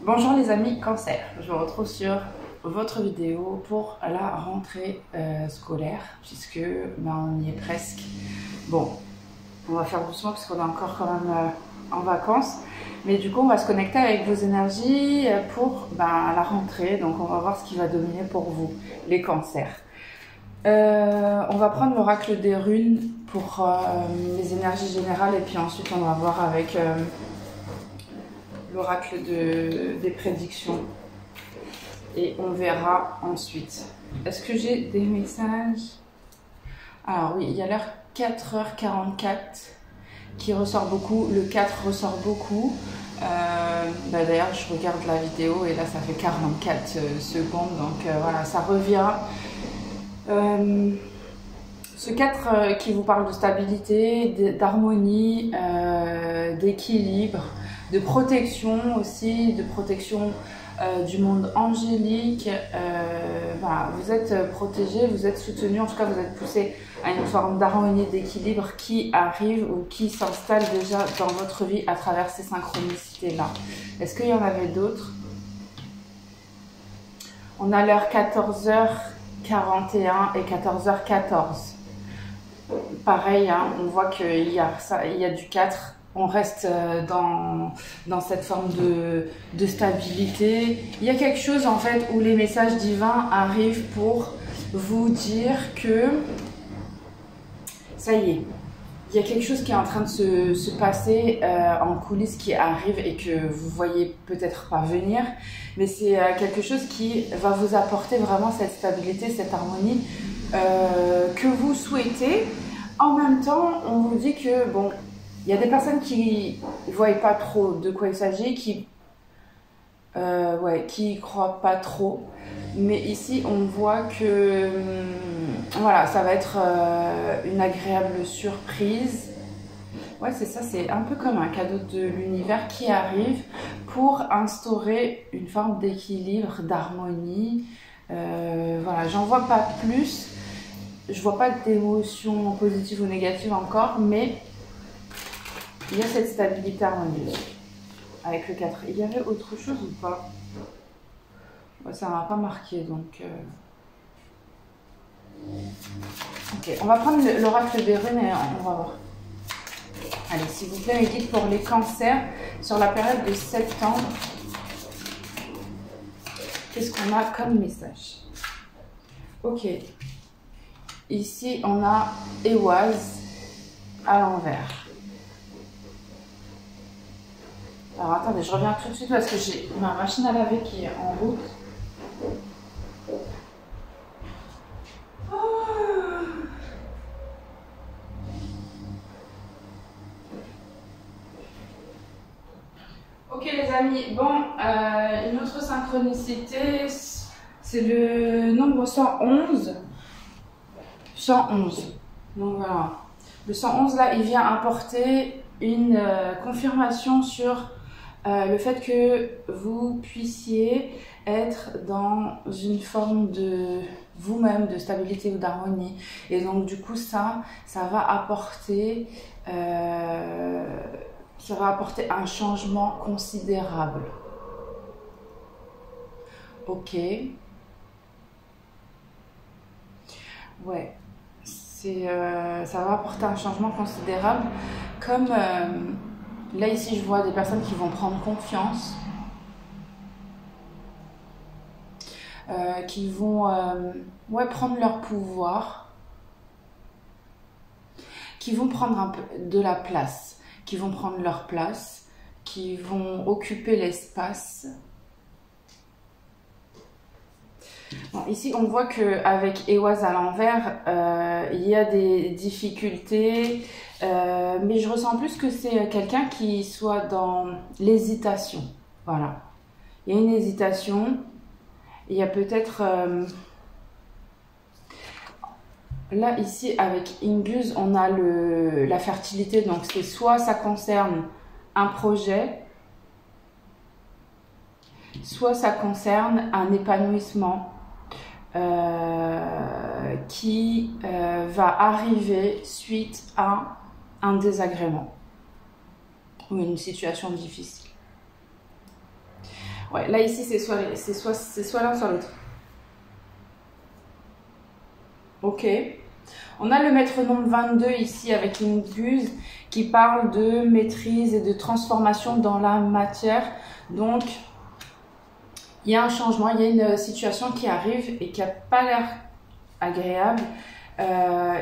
Bonjour les amis Cancer, je vous retrouve sur votre vidéo pour la rentrée scolaire puisque on y est presque. Bon, on va faire doucement parce qu'on est encore quand même en vacances, mais du coup on va se connecter avec vos énergies pour la rentrée, donc on va voir ce qui va dominer pour vous, les cancers. On va prendre l'oracle des runes pour les énergies générales et puis ensuite on va voir avec l'oracle des prédictions et on verra ensuite. Est-ce que j'ai des messages? Alors oui, il y a l'heure 4h44 qui ressort beaucoup, le 4 ressort beaucoup. D'ailleurs je regarde la vidéo et là ça fait 44 secondes, donc voilà, ça revient. Ce 4 qui vous parle de stabilité, d'harmonie, d'équilibre, de protection aussi, de protection du monde angélique. Voilà, vous êtes protégé, vous êtes soutenu, en tout cas vous êtes poussé à une forme d'harmonie, d'équilibre qui arrive ou qui s'installe déjà dans votre vie à travers ces synchronicités-là. Est-ce qu'il y en avait d'autres? On a l'heure 14h41 et 14h14. Pareil, hein, on voit qu'il y a du 4. On reste dans cette forme de stabilité. Il y a quelque chose en fait où les messages divins arrivent pour vous dire que ça y est, il y a quelque chose qui est en train de se passer en coulisses qui arrive et que vous voyez peut-être pas venir, mais c'est quelque chose qui va vous apporter vraiment cette stabilité, cette harmonie que vous souhaitez. En même temps, on vous dit que bon, il y a des personnes qui ne voient pas trop de quoi il s'agit, qui y croient pas trop. Mais ici, on voit que voilà, ça va être une agréable surprise. Ouais, c'est ça, c'est un peu comme un cadeau de l'univers qui arrive pour instaurer une forme d'équilibre, d'harmonie. Voilà, j'en vois pas plus. Je vois pas d'émotions positives ou négatives encore, mais il y a cette stabilité harmonieuse avec le 4. Il y avait autre chose ou pas? Ouais, ça m'a pas marqué, donc... Ok, on va prendre l'oracle des runes et on va voir. Allez, s'il vous plaît, mes guides pour les cancers sur la période de septembre. Qu'est-ce qu'on a comme message? Ok. Ici, on a Éoise à l'envers. Alors attendez, je reviens tout de suite parce que j'ai ma machine à laver qui est en route. Ok les amis, bon, une autre synchronicité, c'est le nombre 111. 111. Donc voilà. Le 111 là, il vient apporter une confirmation sur le fait que vous puissiez être dans une forme de vous-même, de stabilité ou d'harmonie. Et donc du coup ça va apporter un changement considérable. Ok. Ouais. Ça va apporter un changement considérable. Comme là ici je vois des personnes qui vont prendre confiance, qui vont prendre leur pouvoir, qui vont prendre un peu de la place, qui vont prendre leur place, qui vont occuper l'espace. Bon, ici, on voit qu'avec Éoise à l'envers, il y a des difficultés, mais je ressens plus que c'est quelqu'un qui soit dans l'hésitation. Voilà. Il y a une hésitation. Il y a peut-être... là, ici, avec Inguse, on a la fertilité. Donc, c'est soit ça concerne un projet, soit ça concerne un épanouissement. Qui va arriver suite à un désagrément ou une situation difficile. Ouais, là ici c'est soit l'un soit l'autre. Ok. On a le maître nombre 22 ici avec une guse qui parle de maîtrise et de transformation dans la matière. Donc, il y a un changement, il y a une situation qui arrive et qui n'a pas l'air agréable.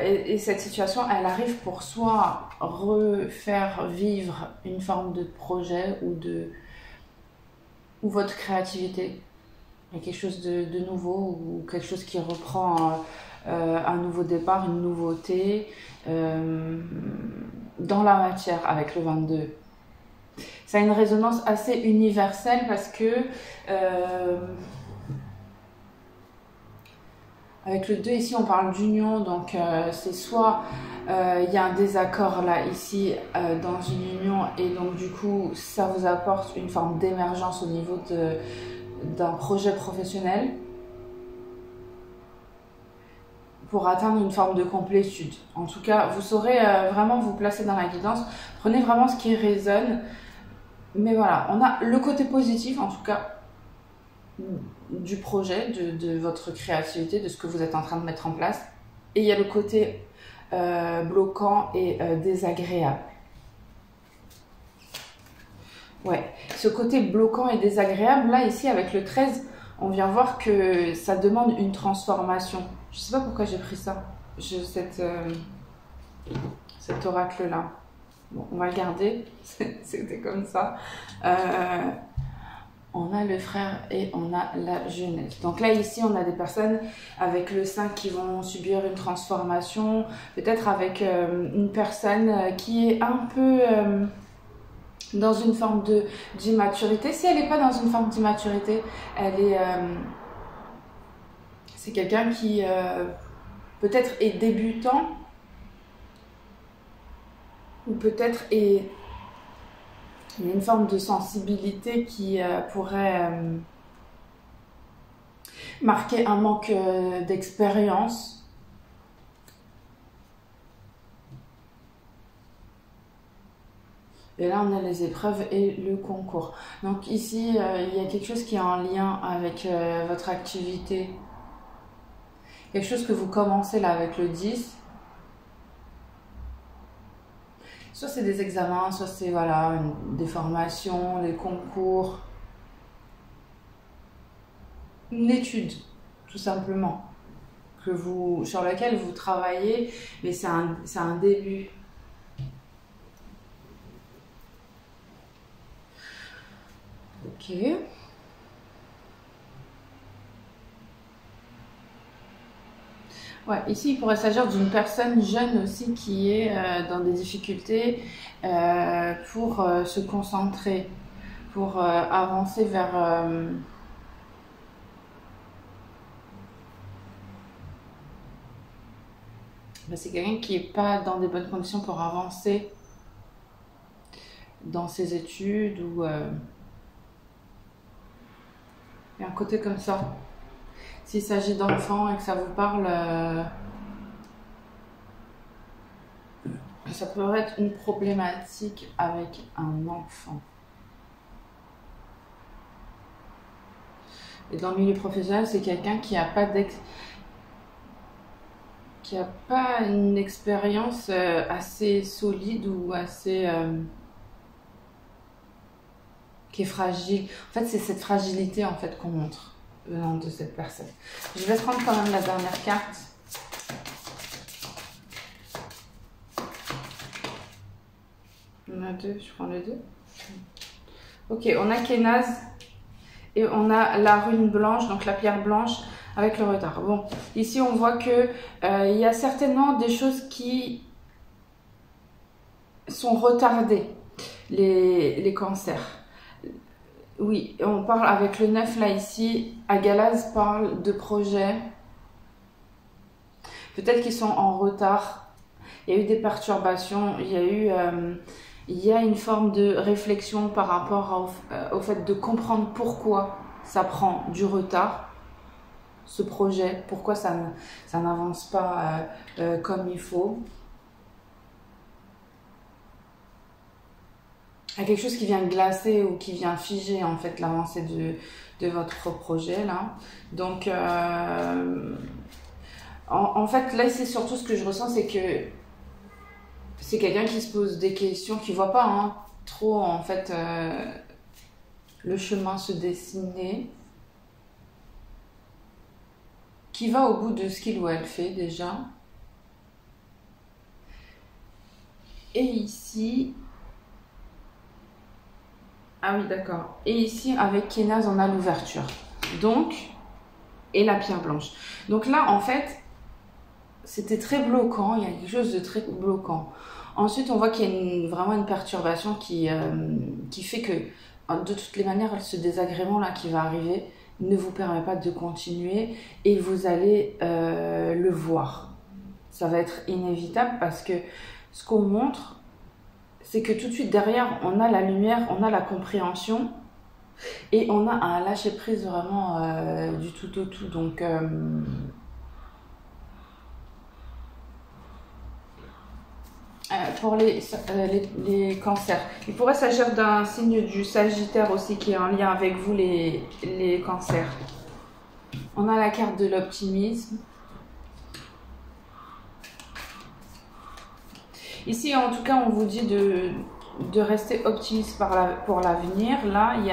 Et cette situation, elle arrive pour soit refaire vivre une forme de projet ou votre créativité. Il y a quelque chose de nouveau ou quelque chose qui reprend un nouveau départ, une nouveauté dans la matière avec le 22. Ça a une résonance assez universelle parce que avec le 2 ici on parle d'union, donc c'est soit il y a un désaccord là ici dans une union et donc du coup ça vous apporte une forme d'émergence au niveau d'un projet professionnel pour atteindre une forme de complétude. En tout cas, vous saurez vraiment vous placer dans la guidance. Prenez vraiment ce qui résonne. Mais voilà, on a le côté positif, en tout cas, du projet, de votre créativité, de ce que vous êtes en train de mettre en place. Et il y a le côté bloquant et désagréable. Ouais, ce côté bloquant et désagréable, là, ici, avec le 13, on vient voir que ça demande une transformation. Je sais pas pourquoi j'ai pris ça, cet oracle-là. Bon, on va le garder, c'était comme ça. On a le frère et on a la jeunesse. Donc là, ici, on a des personnes avec le 5 qui vont subir une transformation, peut-être avec une personne qui est un peu dans une forme d'immaturité. Si elle n'est pas dans une forme d'immaturité, elle est... c'est quelqu'un qui peut-être est débutant ou peut-être est... Il y a une forme de sensibilité qui pourrait marquer un manque d'expérience. Et là, on a les épreuves et le concours. Donc ici, il y a quelque chose qui est en lien avec votre activité. Quelque chose que vous commencez là avec le 10. Soit c'est des examens, soit c'est voilà, des formations, des concours. Une étude, tout simplement, sur laquelle vous travaillez, mais c'est un début. Ok. Ouais, ici, il pourrait s'agir d'une personne jeune aussi qui est dans des difficultés pour se concentrer, pour avancer vers... c'est quelqu'un qui n'est pas dans des bonnes conditions pour avancer dans ses études ou... Il y a un côté comme ça. S'il s'agit d'enfants et que ça vous parle, ça peut être une problématique avec un enfant. Et dans le milieu professionnel, c'est quelqu'un qui n'a pas une expérience assez solide ou assez... qui est fragile. En fait, c'est cette fragilité en fait qu'on montre venant de cette personne. Je vais prendre quand même la dernière carte. On a deux, je prends les deux. Ok, on a Kenaz et on a la rune blanche, donc la pierre blanche avec le retard. Bon, ici on voit que il y a certainement des choses qui sont retardées, les cancers. Oui, on parle avec le 9 là ici. Agalaz parle de projets. Peut-être qu'ils sont en retard. Il y a eu des perturbations. Il y a une forme de réflexion par rapport au fait de comprendre pourquoi ça prend du retard, ce projet. Pourquoi ça n'avance pas comme il faut. Il y a quelque chose qui vient glacer ou qui vient figer en fait l'avancée de votre projet là. Donc en fait là c'est surtout ce que je ressens, c'est que c'est quelqu'un qui se pose des questions, qui voit pas hein, trop en fait le chemin se dessiner, qui va au bout de ce qu'il ou elle fait déjà. Et ici, ah oui d'accord, et ici avec Kénaz on a l'ouverture, donc, et la pierre blanche. Donc là en fait, c'était très bloquant, il y a quelque chose de très bloquant. Ensuite on voit qu'il y a vraiment une perturbation qui fait que de toutes les manières ce désagrément là qui va arriver ne vous permet pas de continuer et vous allez le voir. Ça va être inévitable parce que ce qu'on montre, c'est que tout de suite derrière, on a la lumière, on a la compréhension et on a un lâcher-prise vraiment du tout au tout. Donc, pour les cancers, il pourrait s'agir d'un signe du Sagittaire aussi qui est en lien avec vous, les cancers. On a la carte de l'optimisme. Ici, en tout cas, on vous dit de rester optimiste pour l'avenir. Là, il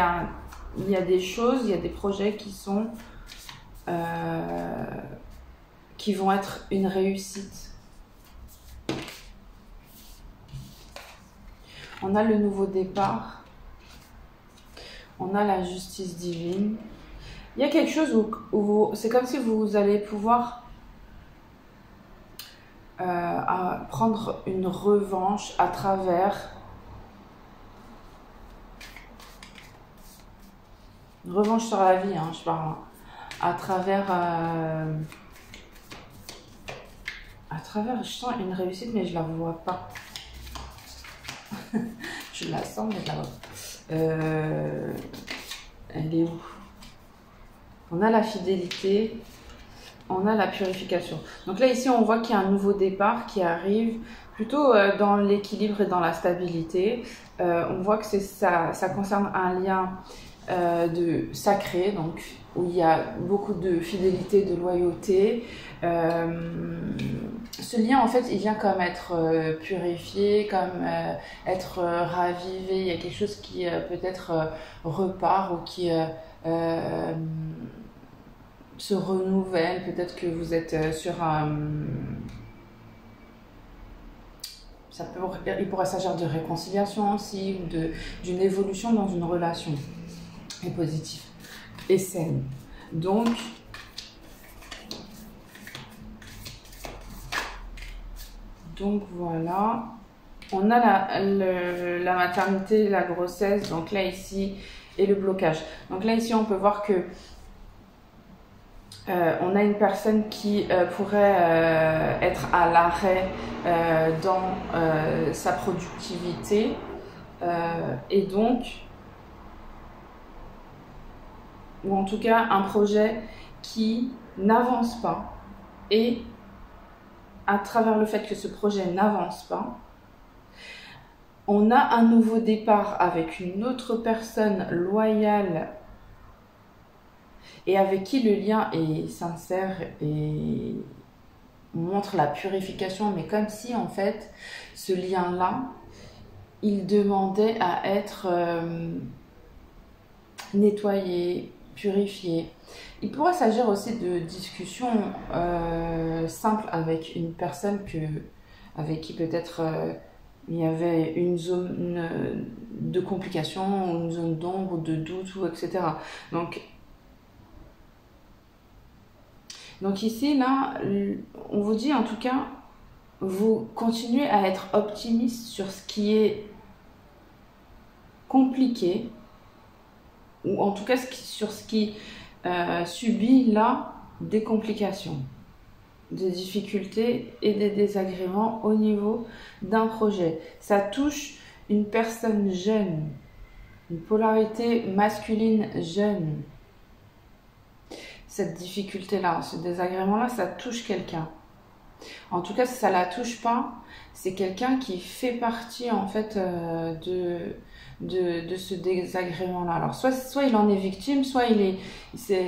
y a des choses, il y a des projets qui vont être une réussite. On a le nouveau départ. On a la justice divine. Il y a quelque chose où c'est comme si vous allez pouvoir prendre une revanche à travers une revanche sur la vie, hein, je parle à travers je sens une réussite mais je la vois pas. Je la sens mais je la vois pas. Elle est où? On a la fidélité. On a la purification. Donc là, ici, on voit qu'il y a un nouveau départ qui arrive plutôt dans l'équilibre et dans la stabilité. On voit que ça concerne un lien de sacré, donc où il y a beaucoup de fidélité, de loyauté. Ce lien, en fait, il vient comme être purifié, comme être ravivé. Il y a quelque chose qui peut-être repart ou qui se renouvelle. Peut-être que vous êtes sur un... il pourrait s'agir de réconciliation aussi, ou d'une évolution dans une relation. Et positive. Et saine. Donc, voilà. On a la maternité, la grossesse, donc là ici, et le blocage. Donc là ici, on peut voir que on a une personne qui pourrait être à l'arrêt dans sa productivité et donc, ou en tout cas un projet qui n'avance pas, et à travers le fait que ce projet n'avance pas, on a un nouveau départ avec une autre personne loyale et avec qui le lien est sincère et montre la purification, mais comme si en fait ce lien-là, il demandait à être nettoyé, purifié. Il pourrait s'agir aussi de discussions simples avec une personne avec qui peut-être il y avait une zone de complication, une zone d'ombre, de doute, etc. Donc ici, là, on vous dit en tout cas, vous continuez à être optimiste sur ce qui est compliqué, ou en tout cas sur ce qui subit là des complications, des difficultés et des désagréments au niveau d'un projet. Ça touche une personne jeune, une polarité masculine jeune. Cette difficulté-là, ce désagrément-là, ça touche quelqu'un. En tout cas, si ça la touche pas, c'est quelqu'un qui fait partie en fait de ce désagrément-là. Alors soit il en est victime, soit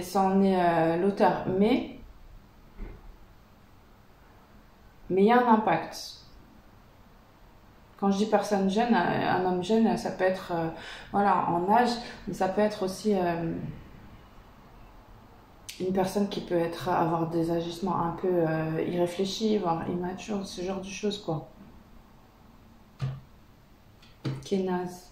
c'en est l'auteur. Mais il y a un impact. Quand je dis personne jeune, un homme jeune, ça peut être voilà, en âge, mais ça peut être aussi une personne qui peut avoir des agissements un peu irréfléchis, voire immatures, ce genre de choses, quoi. Qui est naze.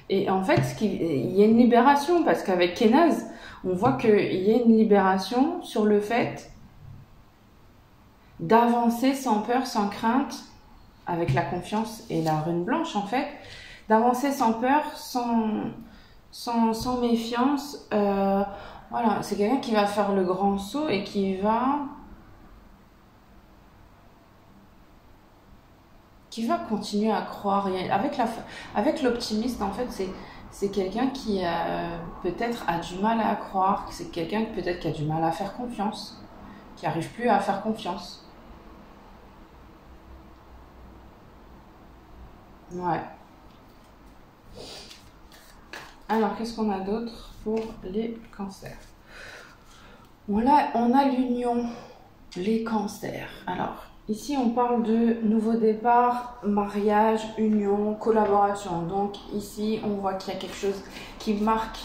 Et en fait, il y a une libération, parce qu'avec Kenaz, on voit qu'il y a une libération sur le fait d'avancer sans peur, sans crainte, avec la confiance et la rune blanche, en fait, d'avancer sans peur, sans méfiance. Voilà, c'est quelqu'un qui va faire le grand saut et qui va continuer à croire. Avec l'optimiste, en fait, c'est quelqu'un qui peut-être a du mal à croire, c'est quelqu'un peut-être qui a du mal à faire confiance, qui n'arrive plus à faire confiance. Ouais. Alors, qu'est-ce qu'on a d'autre pour les cancers? On a l'union, les cancers. Alors, ici, on parle de nouveau départ, mariage, union, collaboration. Donc, ici, on voit qu'il y a quelque chose qui marque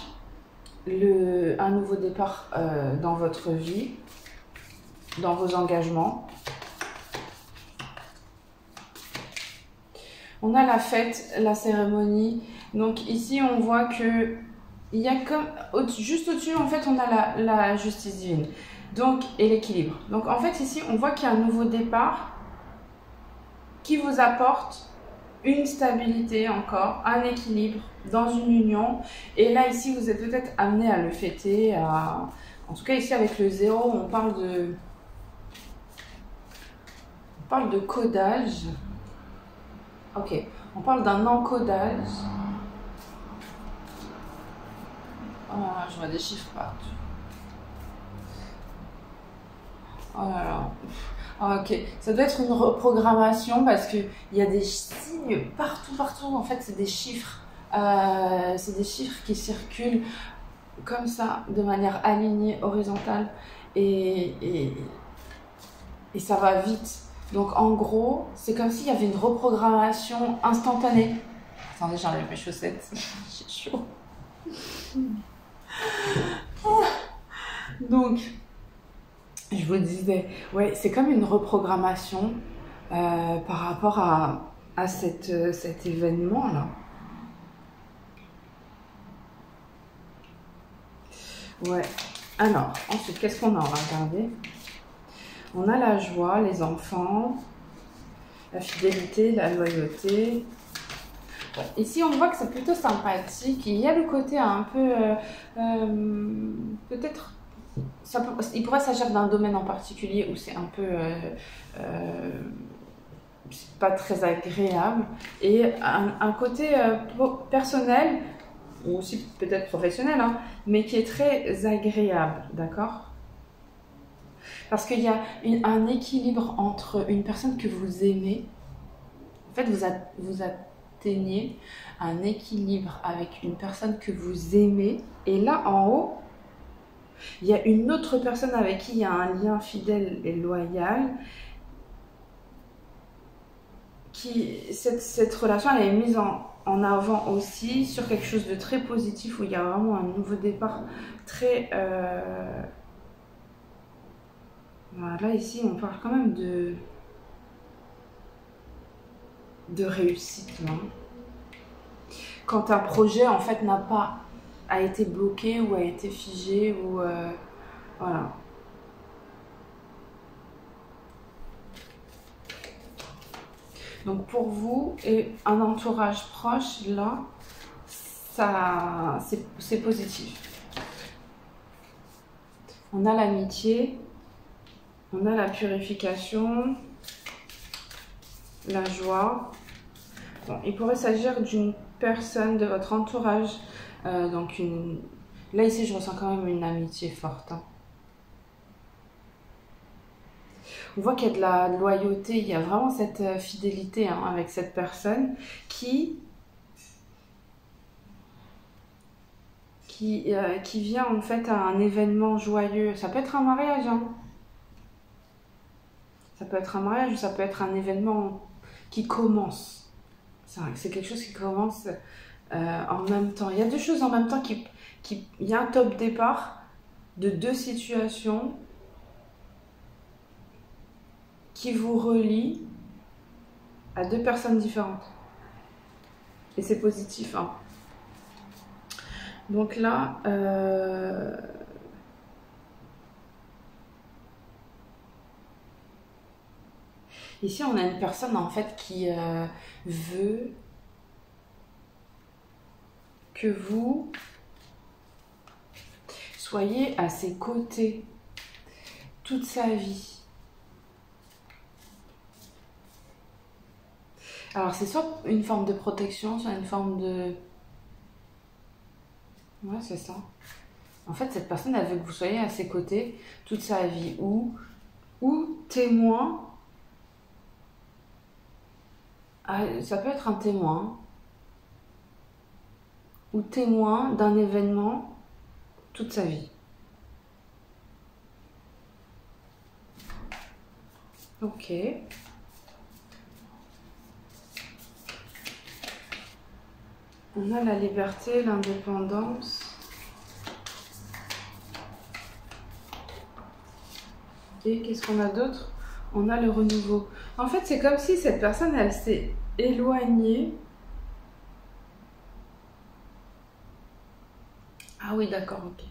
un nouveau départ dans votre vie, dans vos engagements. On a la fête, la cérémonie. Donc ici, on voit que il y a juste au-dessus, en fait, on a la justice divine. Donc, et l'équilibre. Donc en fait, ici, on voit qu'il y a un nouveau départ qui vous apporte une stabilité encore, un équilibre dans une union. Et là, ici, vous êtes peut-être amené à le fêter. En tout cas, ici, avec le 0, on parle de codage. Ok, on parle d'un encodage. Oh là là, je vois des chiffres partout. Oh là là. Ah, ok, ça doit être une reprogrammation parce qu'il y a des signes partout. En fait, c'est des chiffres. C'est des chiffres qui circulent comme ça, de manière alignée, horizontale. Et ça va vite. Donc en gros, c'est comme s'il y avait une reprogrammation instantanée. Attendez, j'enlève mes chaussettes. J'ai chaud. Donc, je vous disais, ouais, c'est comme une reprogrammation par rapport à cet événement-là. Ouais. Alors, ensuite, qu'est-ce qu'on a? On va regarder. On a la joie, les enfants, la fidélité, la loyauté. Ouais. Ici, on voit que c'est plutôt sympathique. Il y a le côté un peu... peut-être... il pourrait s'agir d'un domaine en particulier où c'est un peu... c'est pas très agréable. Et un côté personnel, ou aussi peut-être professionnel, hein, mais qui est très agréable, d'accord? Parce qu'il y a un équilibre entre une personne que vous aimez. En fait, vous atteignez un équilibre avec une personne que vous aimez. Et là, en haut, il y a une autre personne avec qui il y a un lien fidèle et loyal. Cette relation, elle est mise en avant aussi sur quelque chose de très positif où il y a vraiment un nouveau départ très... Voilà, là, ici, on parle quand même de réussite. Hein. Quand un projet, en fait, a été bloqué ou a été figé, ou... voilà. Donc, pour vous, et un entourage proche, là, c'est positif. On a l'amitié. On a la purification, la joie. Bon, il pourrait s'agir d'une personne de votre entourage. Là, ici, je ressens quand même une amitié forte. Hein. On voit qu'il y a de la loyauté, il y a vraiment cette fidélité hein, avec cette personne qui vient en fait à un événement joyeux. Ça peut être un mariage, hein. Ça peut être un mariage ou ça peut être un événement qui commence. C'est quelque chose qui commence en même temps. Il y a deux choses en même temps il y a un top départ de deux situations qui vous relient à deux personnes différentes. Et c'est positif, hein. Donc là, ici on a une personne en fait qui veut que vous soyez à ses côtés toute sa vie. Alors c'est soit une forme de protection, soit une forme de... Ouais, c'est ça. En fait, cette personne, elle veut que vous soyez à ses côtés toute sa vie. Ou témoin. Ça peut être un témoin. Ou témoin d'un événement toute sa vie. Ok. On a la liberté, l'indépendance. Et qu'est-ce qu'on a d'autre? On a le renouveau. En fait, c'est comme si cette personne, elle s'est éloignée. Ah oui, d'accord, ok.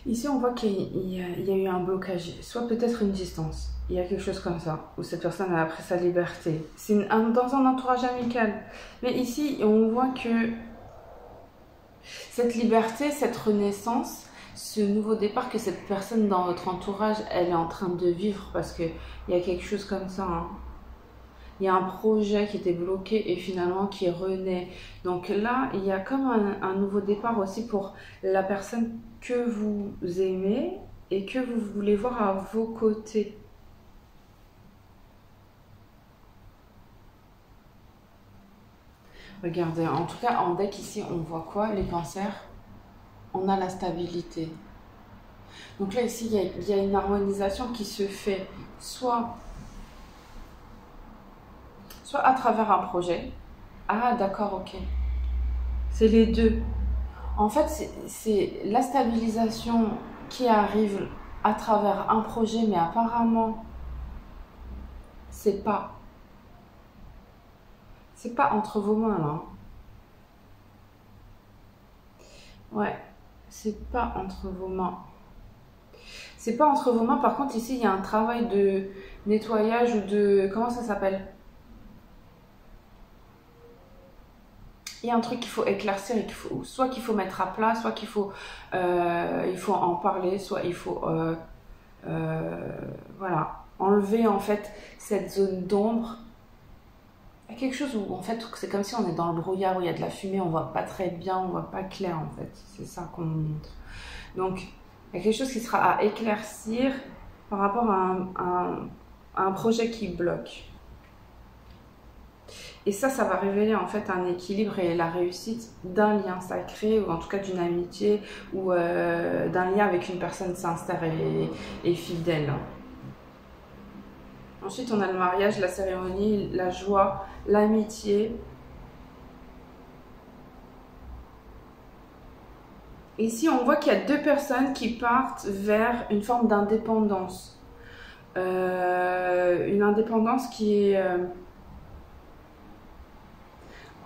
Ici, on voit qu'il y a eu un blocage, soit peut-être une distance. Il y a quelque chose comme ça, où cette personne a pris sa liberté. C'est dans un entourage amical. Mais ici, on voit que cette liberté, cette renaissance, ce nouveau départ que cette personne dans votre entourage, elle est en train de vivre, parce qu'il y a quelque chose comme ça, hein. Il y a un projet qui était bloqué et finalement qui renaît. Donc là, il y a comme un nouveau départ aussi pour la personne que vous aimez et que vous voulez voir à vos côtés. Regardez, en tout cas en deck ici, on voit quoi? Les cancers, on a la stabilité. Donc là ici, il y a une harmonisation qui se fait soit à travers un projet. Ah d'accord, ok. C'est les deux. En fait, c'est la stabilisation qui arrive à travers un projet, mais apparemment, c'est pas entre vos mains là. Ouais, c'est pas entre vos mains. C'est pas entre vos mains. Par contre, ici, il y a un travail de nettoyage ou de... Comment ça s'appelle? Il y a un truc qu'il faut éclaircir et soit qu'il faut mettre à plat, soit qu'il faut, il faut en parler, soit il faut voilà, enlever en fait cette zone d'ombre. Il y a quelque chose où en fait c'est comme si on est dans le brouillard où il y a de la fumée, on voit pas très bien, on voit pas clair en fait. C'est ça qu'on montre. Donc il y a quelque chose qui sera à éclaircir par rapport à un projet qui bloque. Et ça va révéler en fait un équilibre et la réussite d'un lien sacré, ou en tout cas d'une amitié, ou d'un lien avec une personne sincère et fidèle. Ensuite, on a le mariage, la cérémonie, la joie, l'amitié. Ici, on voit qu'il y a deux personnes qui partent vers une forme d'indépendance. Une indépendance qui est...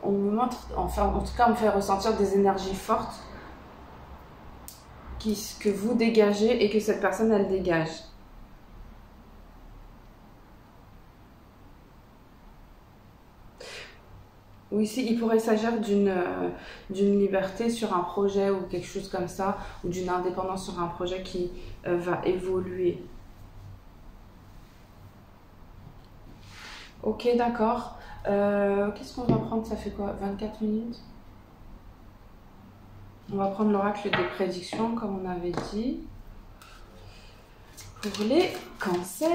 on me montre, enfin en tout cas on me fait ressentir des énergies fortes que vous dégagez et que cette personne elle dégage. Ou ici il pourrait s'agir d'une liberté sur un projet ou quelque chose comme ça, ou d'une indépendance sur un projet qui va évoluer. Ok, d'accord. Qu'est-ce qu'on va prendre? Ça fait quoi? 24 minutes? On va prendre l'oracle des prédictions, comme on avait dit. Pour les cancers.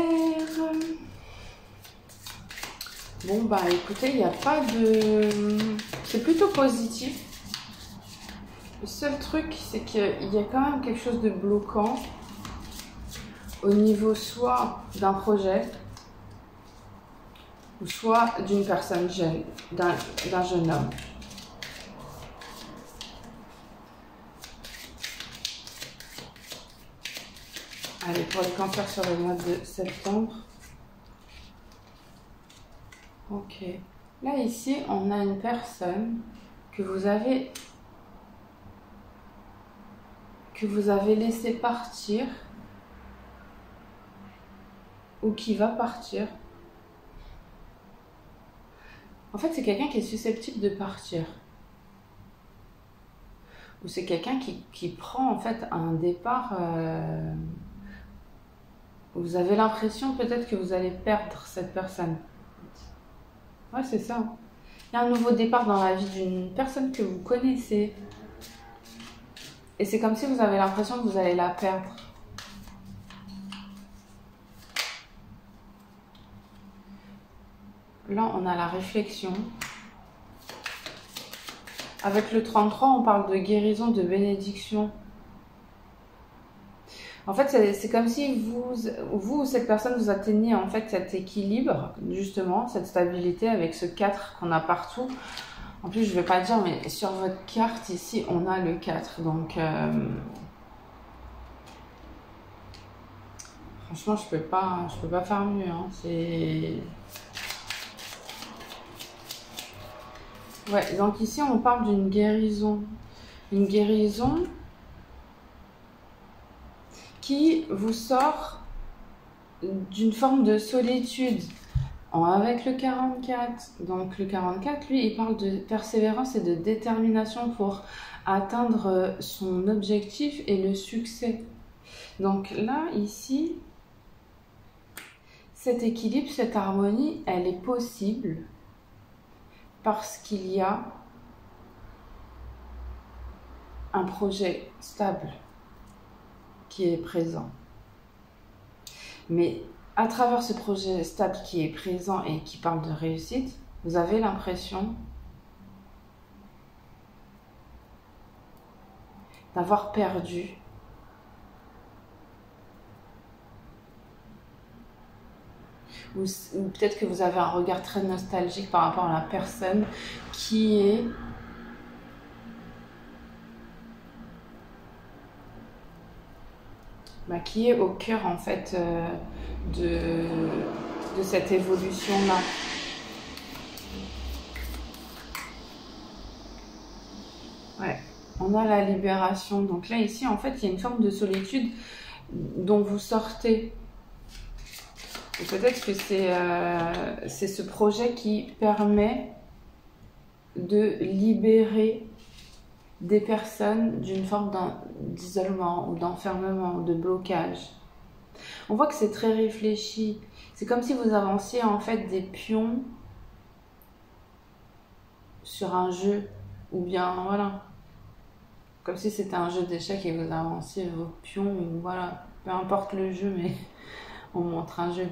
Bon, bah écoutez, il n'y a pas de... C'est plutôt positif. Le seul truc, c'est qu'il y a quand même quelque chose de bloquant au niveau soit d'un projet, ou soit d'une personne jeune, d'un jeune homme. Allez, pour les cancers sur le mois de septembre. Ok. Là, ici, on a une personne que vous avez laissé partir ou qui va partir. En fait, c'est quelqu'un qui est susceptible de partir. Ou c'est quelqu'un qui prend en fait un départ... Vous avez l'impression peut-être que vous allez perdre cette personne. Ouais, c'est ça. Il y a un nouveau départ dans la vie d'une personne que vous connaissez. Et c'est comme si vous avez l'impression que vous allez la perdre. Là, on a la réflexion. Avec le 33, on parle de guérison, de bénédiction. En fait, c'est comme si vous, cette personne, vous atteignez en fait cet équilibre, justement, cette stabilité avec ce 4 qu'on a partout. En plus, je ne vais pas dire, mais sur votre carte, ici, on a le 4. Donc, franchement, je peux pas faire mieux. Hein. Ouais, donc ici, on parle d'une guérison. Une guérison qui vous sort d'une forme de solitude avec le 44. Donc le 44, lui, il parle de persévérance et de détermination pour atteindre son objectif et le succès. Donc là, ici, cet équilibre, cette harmonie, elle est possible parce qu'il y a un projet stable qui est présent. Mais à travers ce projet stable qui est présent et qui parle de réussite, vous avez l'impression d'avoir perdu ou peut-être que vous avez un regard très nostalgique par rapport à la personne qui est au cœur en fait de cette évolution-là. Ouais, on a la libération. Donc là, ici, en fait, il y a une forme de solitude dont vous sortez. Et peut-être que c'est ce projet qui permet de libérer des personnes d'une forme d'isolement ou d'enfermement, de blocage. On voit que c'est très réfléchi. C'est comme si vous avanciez en fait des pions sur un jeu, ou bien voilà, comme si c'était un jeu d'échecs et vous avanciez vos pions, ou voilà, peu importe le jeu, mais on montre un jeu.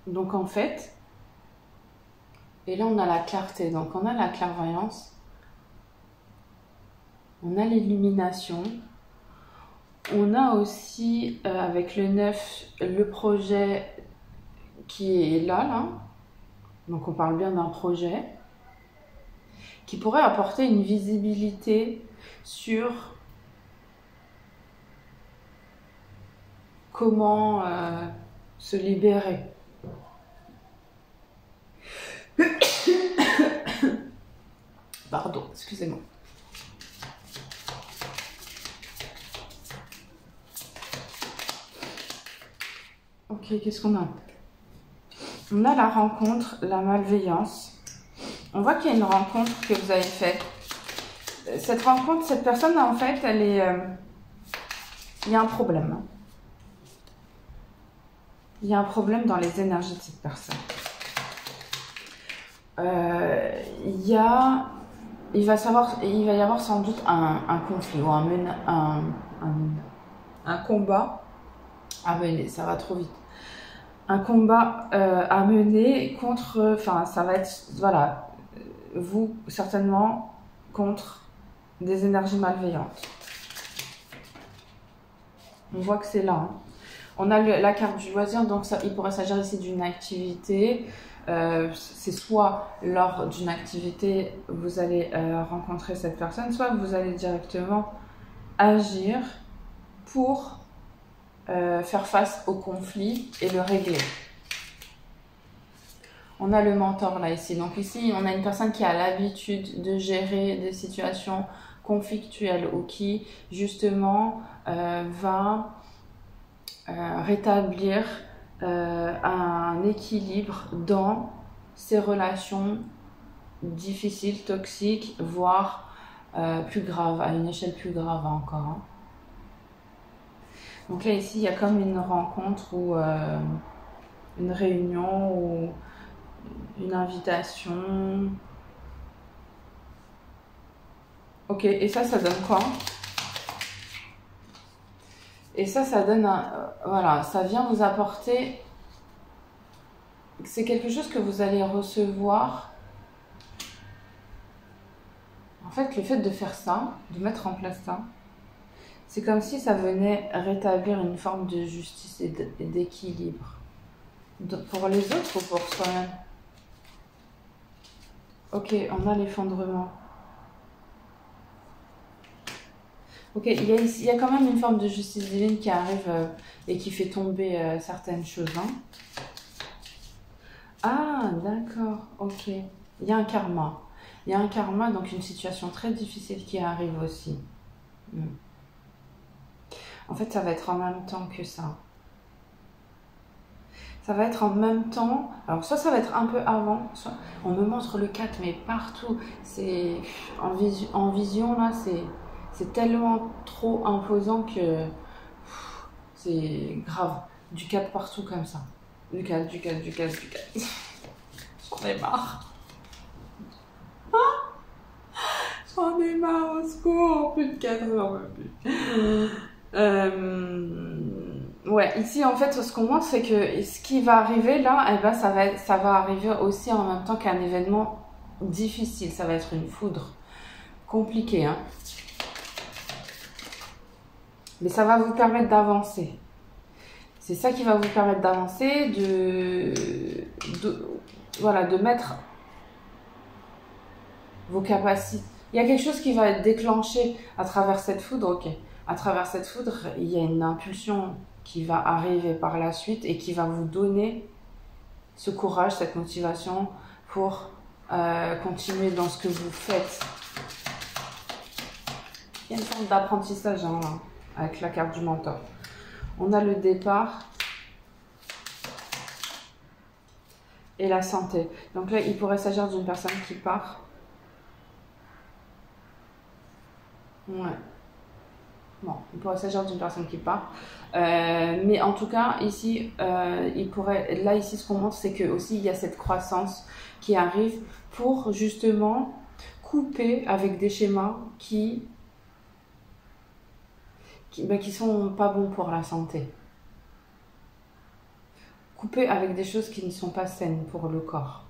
Donc en fait, et là on a la clarté, donc on a la clairvoyance, on a l'illumination, on a aussi avec le 9 le projet qui est là, donc on parle bien d'un projet qui pourrait apporter une visibilité sur comment se libérer. Pardon, excusez-moi. Ok, qu'est-ce qu'on a? On a la rencontre, la malveillance. On voit qu'il y a une rencontre que vous avez faite. Cette rencontre, cette personne, en fait, elle est... il y a un problème. Il y a un problème dans les énergies de cette personne. Il y a il va y avoir sans doute un conflit ou un combat à mener, ça va trop vite. Un combat à mener contre, enfin ça va être, voilà, vous certainement contre des énergies malveillantes. On voit que c'est là. Hein. On a la carte du loisir, donc ça, il pourrait s'agir ici d'une activité. C'est soit lors d'une activité, vous allez rencontrer cette personne, soit vous allez directement agir pour faire face au conflit et le régler. On a le mentor là ici. Donc ici, on a une personne qui a l'habitude de gérer des situations conflictuelles ou qui justement va rétablir un équilibre dans ces relations difficiles, toxiques, voire plus graves, à une échelle plus grave encore. Hein. Donc là ici, il y a comme une rencontre ou une réunion ou une invitation. Ok, et ça donne quoi? Et ça donne voilà, ça vient vous apporter. C'est quelque chose que vous allez recevoir. En fait, le fait de faire ça, de mettre en place ça, c'est comme si ça venait rétablir une forme de justice et d'équilibre. Pour les autres ou pour soi-même? Ok, on a l'effondrement. Ok, il y a quand même une forme de justice divine qui arrive et qui fait tomber certaines choses. Hein. Ah, d'accord, ok. Il y a un karma. Il y a un karma, donc une situation très difficile qui arrive aussi. En fait, ça va être en même temps que ça. Ça va être en même temps. Alors, soit ça va être un peu avant, soit on me montre le 4, mais partout. C'est en vision, là, c'est tellement trop imposant que c'est grave. Du 4 partout comme ça. Du 4, du 4, du 4, du 4. J'en ai marre. J'en ai marre, au secours. Plus de 4, j'en veux plus. Ouais, ici en fait, ce qu'on voit, c'est que ce qui va arriver là, eh ben, ça va arriver aussi en même temps qu'un événement difficile. Ça va être une foudre compliquée, hein. Mais ça va vous permettre d'avancer. C'est ça qui va vous permettre d'avancer, voilà, de mettre vos capacités. Il y a quelque chose qui va être déclenché à travers cette foudre, ok. À travers cette foudre, il y a une impulsion qui va arriver par la suite et qui va vous donner ce courage, cette motivation pour continuer dans ce que vous faites. Il y a une forme d'apprentissage hein, là, avec la carte du mentor. On a le départ et la santé. Donc là, il pourrait s'agir d'une personne qui part. Ouais. Bon, il pourrait s'agir d'une personne qui part. Mais en tout cas, ici, ici, ce qu'on montre, c'est que aussi il y a cette croissance qui arrive pour justement couper avec des schémas qui sont pas bons pour la santé. Couper avec des choses qui ne sont pas saines pour le corps.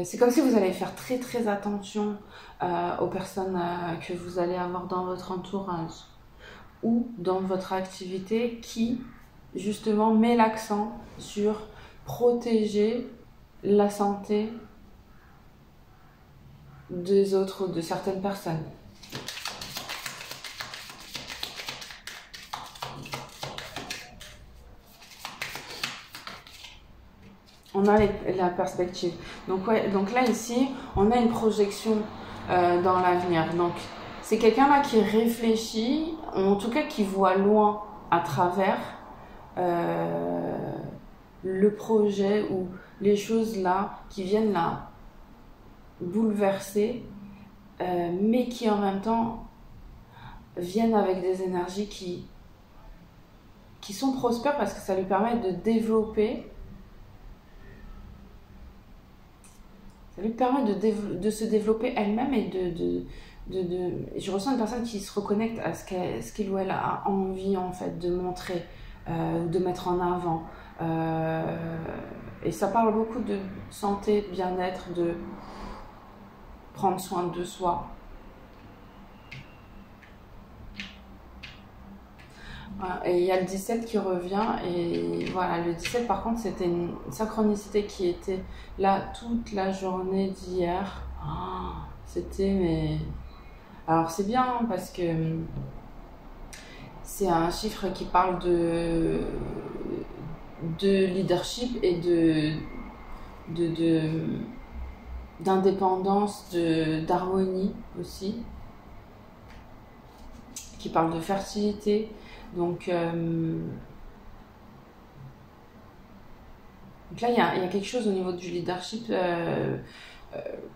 C'est comme si vous allez faire très très attention aux personnes que vous allez avoir dans votre entourage ou dans votre activité qui justement met l'accent sur protéger la santé des autres ou de certaines personnes. On a la perspective. Donc, ouais, donc là, ici, on a une projection dans l'avenir. Donc, c'est quelqu'un là qui réfléchit, en tout cas qui voit loin à travers le projet ou les choses là qui viennent là bouleverser, mais qui en même temps viennent avec des énergies qui sont prospères parce que ça lui permet de développer lui permet de se développer elle-même et je ressens une personne qui se reconnecte à ce qu'il ou elle a envie en fait de montrer, de mettre en avant. Et ça parle beaucoup de santé, de bien-être, de prendre soin de soi. Et il y a le 17 qui revient, et voilà, le 17 par contre c'était une synchronicité qui était là toute la journée d'hier. C'était mais... Alors c'est bien parce que c'est un chiffre qui parle de leadership et d'indépendance, d'harmonie aussi, qui parle de fertilité. Donc là, il y a quelque chose au niveau du leadership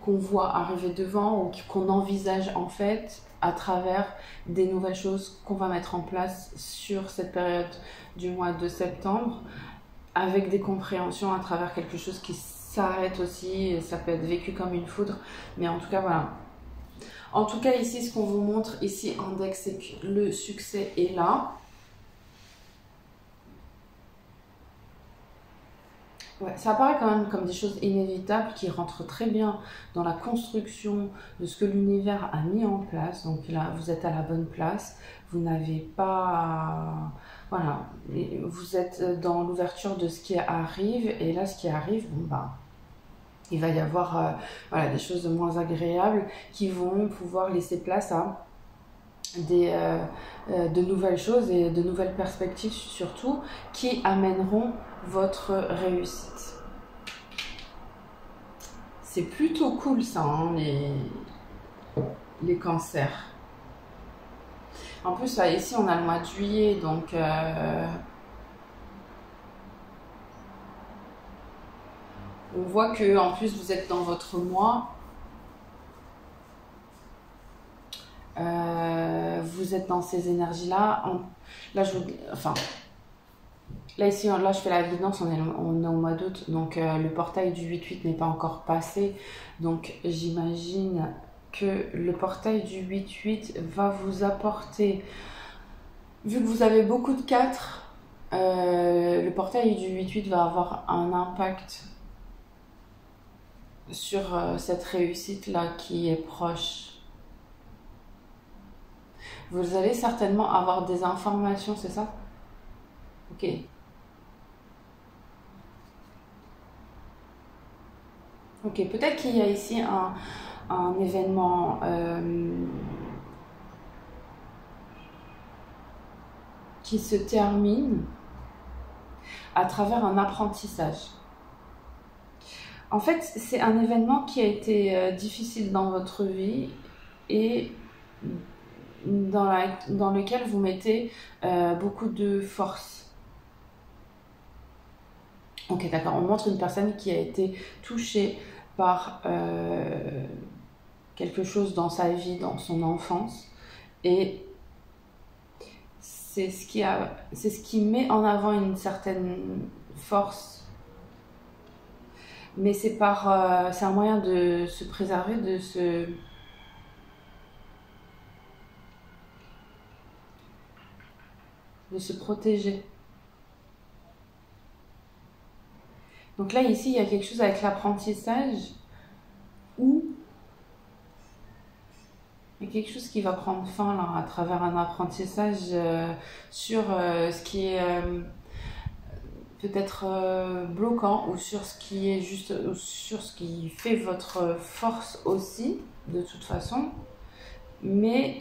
qu'on voit arriver devant ou qu'on envisage en fait à travers des nouvelles choses qu'on va mettre en place sur cette période du mois de septembre, avec des compréhensions à travers quelque chose qui s'arrête aussi, et ça peut être vécu comme une foudre, mais en tout cas voilà. En tout cas ici, ce qu'on vous montre ici, index, c'est que le succès est là. Ouais, ça apparaît quand même comme des choses inévitables qui rentrent très bien dans la construction de ce que l'univers a mis en place. Donc là, vous êtes à la bonne place. Vous n'avez pas... Voilà, vous êtes dans l'ouverture de ce qui arrive. Et là, ce qui arrive, bon, bah, il va y avoir voilà, des choses moins agréables qui vont pouvoir laisser place à de nouvelles choses et de nouvelles perspectives surtout qui amèneront votre réussite. C'est plutôt cool ça, hein, les cancers. En plus, là, ici, on a le mois de juillet, donc on voit que en plus vous êtes dans votre mois. Vous êtes dans ces énergies-là. Là, là, ici, là, je fais la guidance, on est au mois d'août, donc le portail du 8-8 n'est pas encore passé. Donc, j'imagine que le portail du 8-8 va vous apporter, vu que vous avez beaucoup de 4, le portail du 8-8 va avoir un impact sur cette réussite-là qui est proche. Vous allez certainement avoir des informations, c'est ça? Ok. Ok, peut-être qu'il y a ici un événement qui se termine à travers un apprentissage. En fait, c'est un événement qui a été difficile dans votre vie et dans lequel vous mettez beaucoup de force. Ok, d'accord. On montre une personne qui a été touchée par quelque chose dans sa vie, dans son enfance, et c'est ce qui met en avant une certaine force, mais c'est un moyen de se préserver, de se protéger. Donc là, ici, il y a quelque chose avec l'apprentissage où il y a quelque chose qui va prendre fin là, à travers un apprentissage sur ce qui est peut-être bloquant ou sur ce qui est juste, ou sur ce qui fait votre force aussi, de toute façon. Mais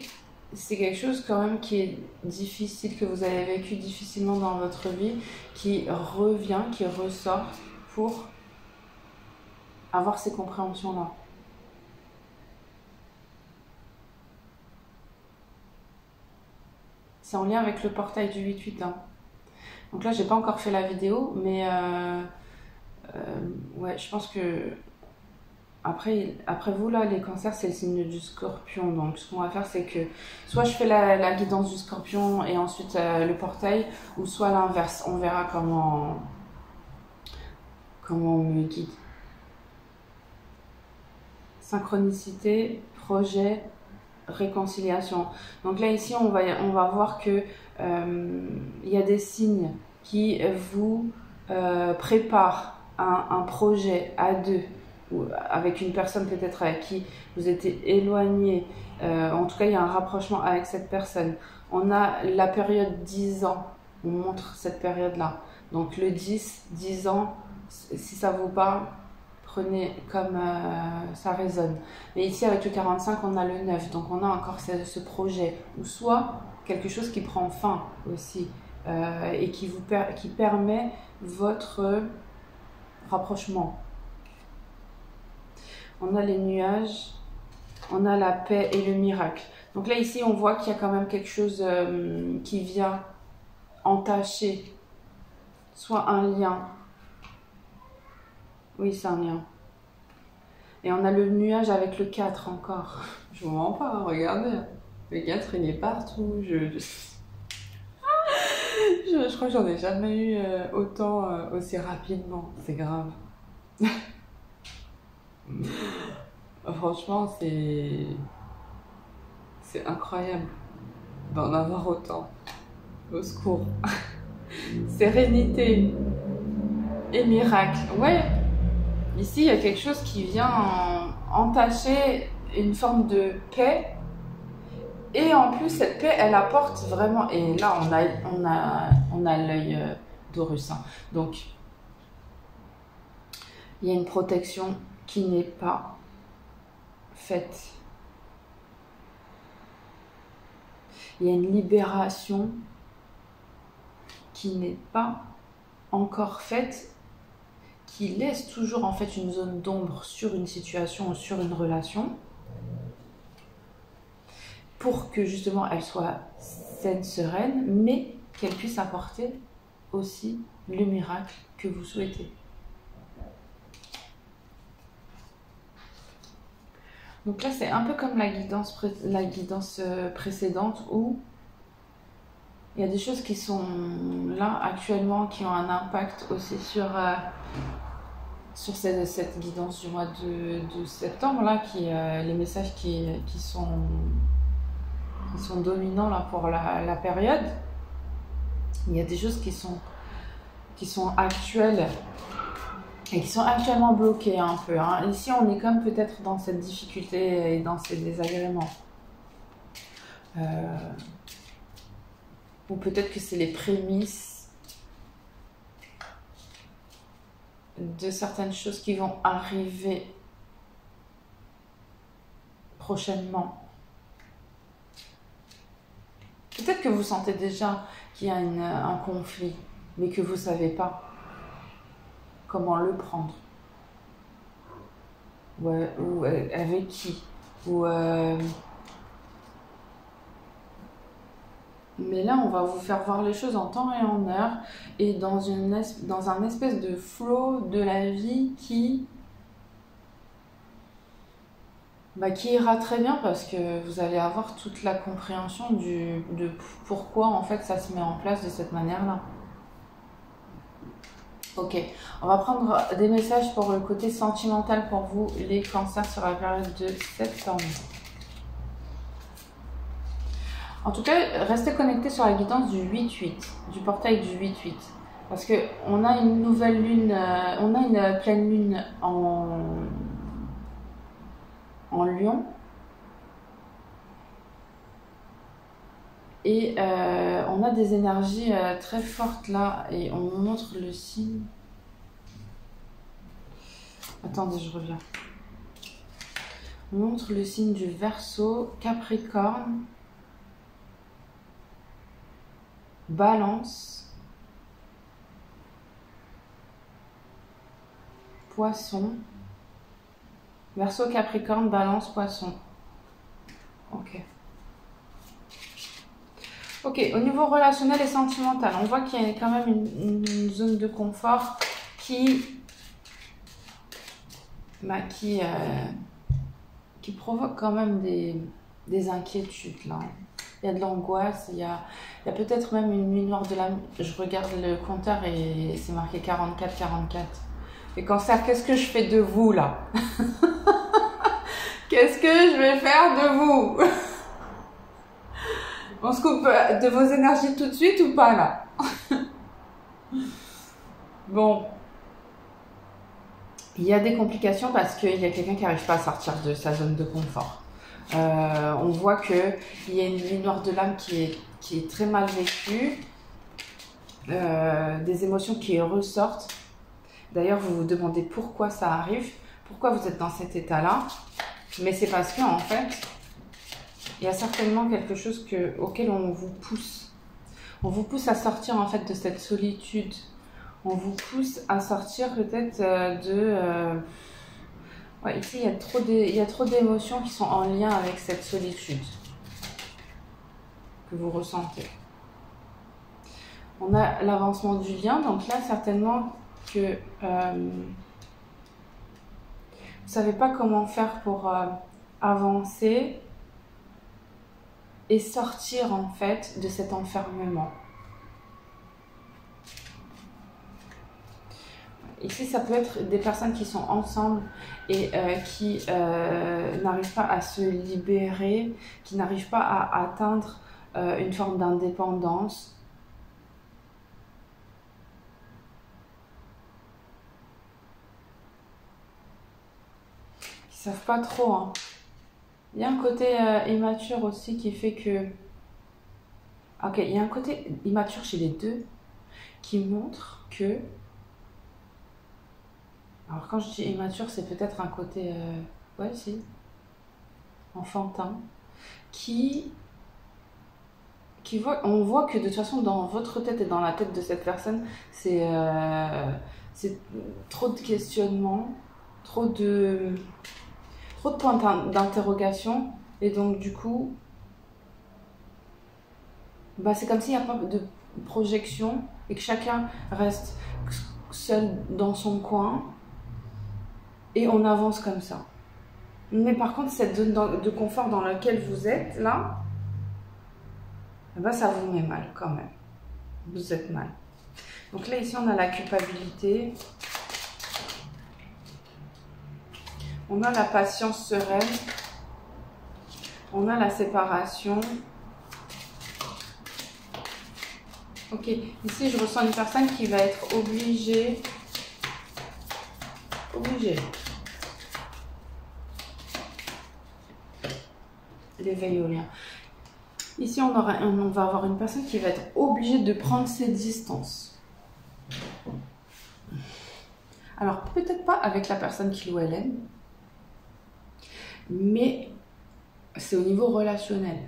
c'est quelque chose quand même qui est difficile, que vous avez vécu difficilement dans votre vie, qui revient, qui ressort pour avoir ces compréhensions-là. C'est en lien avec le portail du 8-8. Hein. Donc là, j'ai pas encore fait la vidéo, mais ouais, je pense que après vous, là, les cancers, c'est le signe du scorpion. Donc ce qu'on va faire, c'est que soit je fais la guidance du scorpion et ensuite le portail, ou soit l'inverse. On verra comment on me guide. synchronicité, projet, réconciliation. Donc là, ici, on va voir que il y a des signes qui vous préparent un projet à deux, ou avec une personne peut-être avec qui vous êtes éloigné. En tout cas, il y a un rapprochement avec cette personne. On a la période 10 ans, on montre cette période-là. Donc le 10 ans, si ça vous parle, prenez comme ça résonne. Mais ici, avec le 45, on a le 9. Donc on a encore ce projet, ou soit quelque chose qui prend fin aussi, et qui permet votre rapprochement. On a les nuages, on a la paix et le miracle. Donc là, ici, on voit qu'il y a quand même quelque chose qui vient entacher, soit un lien. Oui, c'est un lien. Et on a le nuage avec le 4 encore. Je vous mens pas, regardez. Le 4, il est partout. Je crois que j'en ai jamais eu autant aussi rapidement. C'est grave. Franchement, c'est incroyable d'en avoir autant. Au secours. Sérénité et miracle. Ouais, ici, il y a quelque chose qui vient entacher une forme de paix. Et en plus, cette paix, elle apporte vraiment... Et là, on a l'œil d'Horus. Hein. Donc, il y a une protection qui n'est pas faite. Il y a une libération qui n'est pas encore faite, qui laisse toujours en fait une zone d'ombre sur une situation ou sur une relation, pour que justement elle soit saine, sereine, mais qu'elle puisse apporter aussi le miracle que vous souhaitez. Donc là, c'est un peu comme la guidance précédente où il y a des choses qui sont là actuellement qui ont un impact aussi sur cette guidance du mois de septembre, là, les messages qui sont dominants là, pour la période. Il y a des choses qui sont actuelles et qui sont actuellement bloquées un peu. Hein. Ici, on est comme peut-être dans cette difficulté et dans ces désagréments. Ou peut-être que c'est les prémices de certaines choses qui vont arriver prochainement. Peut-être que vous sentez déjà qu'il y a un conflit, mais que vous ne savez pas comment le prendre. Ou avec qui. Mais là, on va vous faire voir les choses en temps et en heure et dans un espèce de flow de la vie qui ira très bien parce que vous allez avoir toute la compréhension de pourquoi en fait ça se met en place de cette manière-là. Ok, on va prendre des messages pour le côté sentimental pour vous, les cancers, sur la période de septembre. En tout cas, restez connectés sur la guidance du 8-8, du portail du 8-8. Parce qu'on a une nouvelle lune, on a une pleine lune en Lion. Et on a des énergies très fortes là. Et on montre le signe. Attendez, je reviens. On montre le signe du Verseau, Capricorne, Balance, Poisson, Verseau, Capricorne, Balance, Poisson. Ok. Ok, au niveau relationnel et sentimental, on voit qu'il y a quand même une zone de confort qui provoque quand même des inquiétudes là. Il y a de l'angoisse, il y a peut-être même une nuit noire de l'âme. Je regarde le compteur et c'est marqué 44. Et Cancer, qu'est-ce que je fais de vous là? Qu'est-ce que je vais faire de vous? On se coupe de vos énergies tout de suite ou pas là? Bon. Il y a des complications parce qu'il y a quelqu'un qui n'arrive pas à sortir de sa zone de confort. On voit qu'il y a une nuit noire de l'âme qui est très mal vécue. Des émotions qui ressortent. D'ailleurs, vous vous demandez pourquoi ça arrive, pourquoi vous êtes dans cet état-là. Mais c'est parce que en fait, il y a certainement quelque chose auquel on vous pousse. On vous pousse à sortir en fait de cette solitude. On vous pousse à sortir peut-être ouais, ici, il y a trop d'émotions qui sont en lien avec cette solitude que vous ressentez. On a l'avancement du lien, donc là, certainement que vous ne savez pas comment faire pour avancer et sortir en fait de cet enfermement. Ici, ça peut être des personnes qui sont ensemble et qui n'arrivent pas à se libérer, qui n'arrivent pas à atteindre une forme d'indépendance. Ils ne savent pas trop. Hein. Il y a un côté immature aussi qui fait que... Ok, il y a un côté immature chez les deux qui montre que... Alors quand je dis immature, c'est peut-être un côté... ouais, si. Enfantin. On voit que de toute façon, dans votre tête et dans la tête de cette personne, c'est trop de questionnements, trop de points d'interrogation. Et donc, du coup, bah, c'est comme s'il n'y a pas de projection et que chacun reste seul dans son coin et on avance comme ça. Mais par contre, cette zone de confort dans laquelle vous êtes, là, bah, ça vous met mal quand même. Vous êtes mal. Donc là, ici, on a la culpabilité. On a la patience sereine. On a la séparation. Ok, ici, je ressens une personne qui va être obligée. L'éveil au lien. Ici, on va avoir une personne qui va être obligée de prendre ses distances. Alors, peut-être pas avec la personne qu'il ou elle aime, mais c'est au niveau relationnel.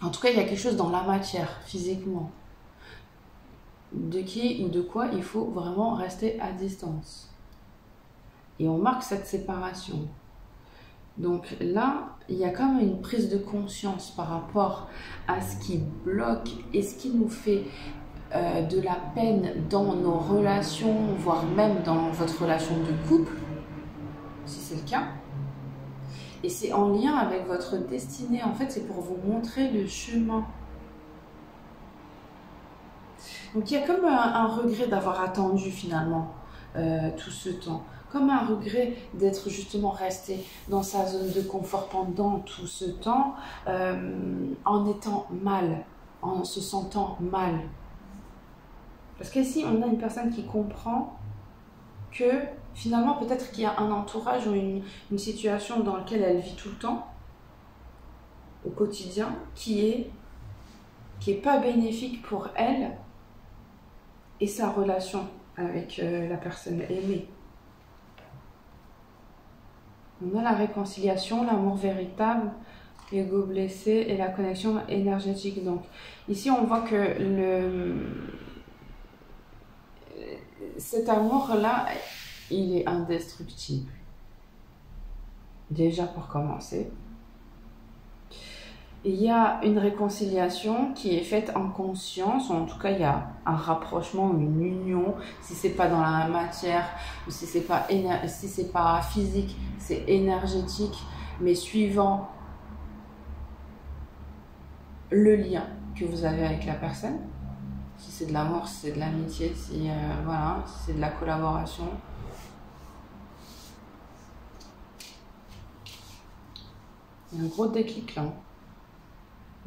En tout cas, il y a quelque chose dans la matière, physiquement. De qui ou de quoi il faut vraiment rester à distance. Et on marque cette séparation. Donc là, il y a quand même une prise de conscience par rapport à ce qui bloque et ce qui nous fait de la peine dans nos relations, voire même dans votre relation de couple, si c'est le cas. Et c'est en lien avec votre destinée. En fait, c'est pour vous montrer le chemin. Donc il y a comme un regret d'avoir attendu finalement tout ce temps. Comme un regret d'être justement resté dans sa zone de confort pendant tout ce temps, en étant mal, en se sentant mal. Parce qu'ici, on a une personne qui comprend que finalement, peut-être qu'il y a un entourage ou une situation dans laquelle elle vit tout le temps, au quotidien, qui est pas bénéfique pour elle et sa relation avec la personne aimée. On a la réconciliation, l'amour véritable, l'ego blessé et la connexion énergétique. Donc ici, on voit que cet amour-là, il est indestructible. Déjà pour commencer. Il y a une réconciliation qui est faite en conscience, ou en tout cas il y a un rapprochement, une union, si c'est pas dans la matière, ou si c'est pas physique, c'est énergétique, mais suivant le lien que vous avez avec la personne. Si c'est de l'amour, si c'est de l'amitié, voilà, si c'est de la collaboration. Il y a un gros déclic là.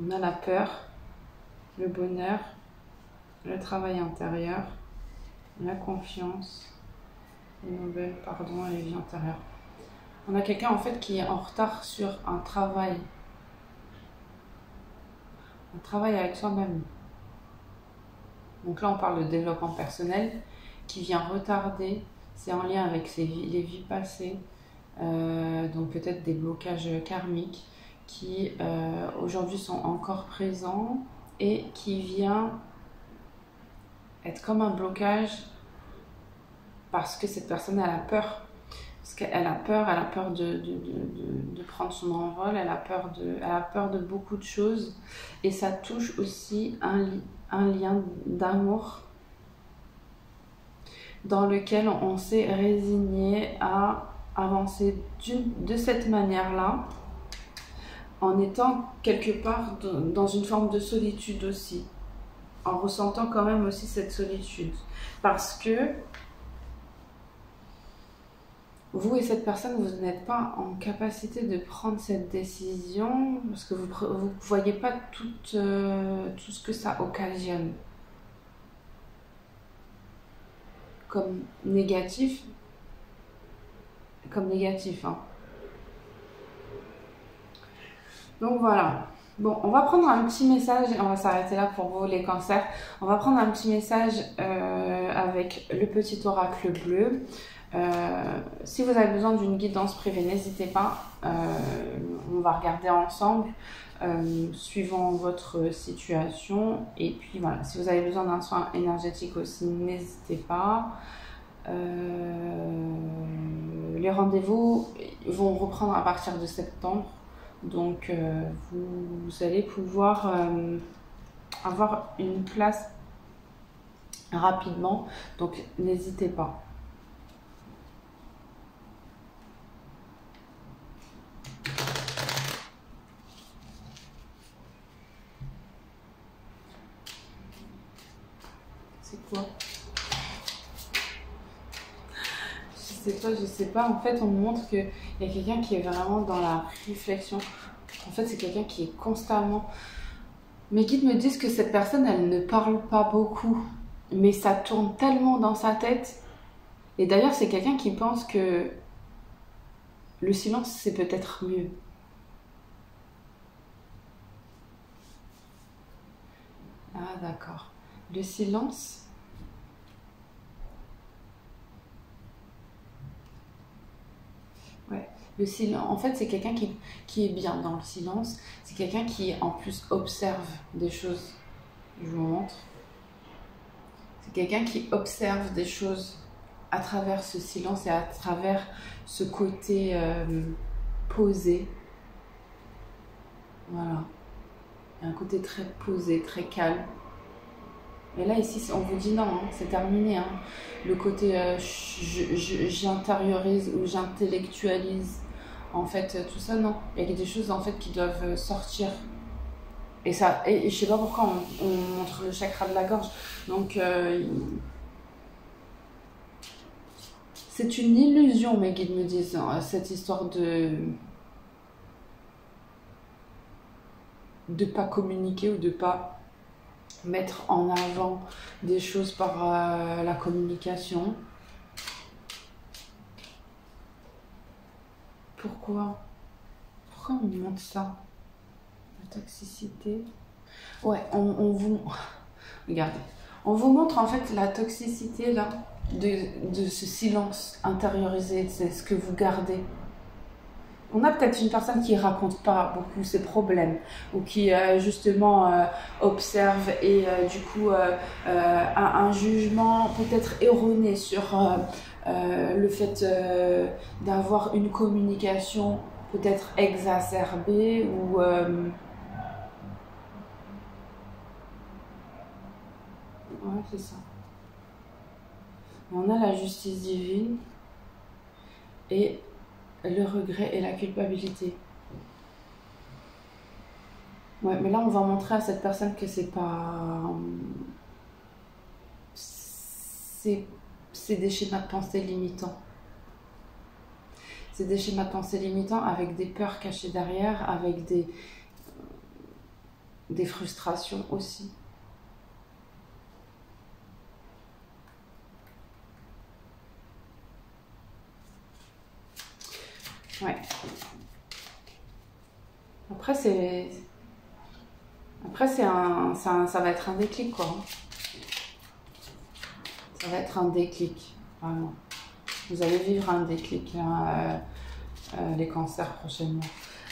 On a la peur, le bonheur, le travail intérieur, la confiance, les nouvelles, pardon, et les vies antérieures. On a quelqu'un en fait qui est en retard sur un travail avec soi-même. Donc là on parle de développement personnel qui vient retarder, c'est en lien avec les vies passées, donc peut-être des blocages karmiques qui aujourd'hui sont encore présents et qui vient être comme un blocage parce que cette personne elle a peur. Parce qu'elle a peur de prendre son envol, elle a peur de beaucoup de choses. Et ça touche aussi un lien d'amour dans lequel on s'est résigné à avancer de cette manière-là, en étant quelque part dans une forme de solitude aussi, en ressentant quand même aussi cette solitude. Parce que vous et cette personne, vous n'êtes pas en capacité de prendre cette décision parce que vous ne voyez pas tout ce que ça occasionne comme négatif, hein. Donc voilà. Bon, on va prendre un petit message, on va s'arrêter là pour vous les cancers. On va prendre un petit message avec le petit oracle bleu. Si vous avez besoin d'une guidance privée, n'hésitez pas, on va regarder ensemble suivant votre situation. Et puis voilà, si vous avez besoin d'un soin énergétique aussi, n'hésitez pas. Les rendez-vous vont reprendre à partir de septembre, donc vous allez pouvoir avoir une place rapidement, donc n'hésitez pas. C'est quoi? Je sais pas. En fait, on me montre qu'il y a quelqu'un qui est vraiment dans la réflexion. En fait, c'est quelqu'un qui est constamment... Mes guides me disent que cette personne, elle ne parle pas beaucoup. Mais ça tourne tellement dans sa tête. Et d'ailleurs, c'est quelqu'un qui pense que le silence, c'est peut-être mieux. Ah, d'accord. Le silence... Ouais. Le silence, en fait, c'est quelqu'un qui est bien dans le silence. C'est quelqu'un qui, en plus, observe des choses. Je vous montre. C'est quelqu'un qui observe des choses à travers ce silence et à travers ce côté posé. Voilà. Il y a un côté très posé, très calme. Mais là, ici, on vous dit non, hein, c'est terminé. Hein. Le côté j'intériorise ou j'intellectualise, en fait, tout ça, non. Il y a des choses, en fait, qui doivent sortir. Et ça, et je sais pas pourquoi on montre le chakra de la gorge. Donc, c'est une illusion, mes guides me disent, hein, cette histoire de pas communiquer ou de pas mettre en avant des choses par la communication. Pourquoi on me montre ça? La toxicité. Ouais, on vous... Regardez. On vous montre en fait la toxicité là, de ce silence intériorisé, c'est ce que vous gardez. On a peut-être une personne qui raconte pas beaucoup ses problèmes ou qui justement observe et du coup a un jugement peut-être erroné sur le fait d'avoir une communication peut-être exacerbée ou ouais, c'est ça. On a la justice divine et le regret et la culpabilité. Ouais, mais là, on va montrer à cette personne que c'est pas... C'est des schémas de pensée limitants. C'est des schémas de pensée limitants avec des peurs cachées derrière, avec des frustrations aussi. Ouais. Après, ça va être un déclic, quoi. Ça va être un déclic, vraiment. Vous allez vivre un déclic, là, les cancers prochainement.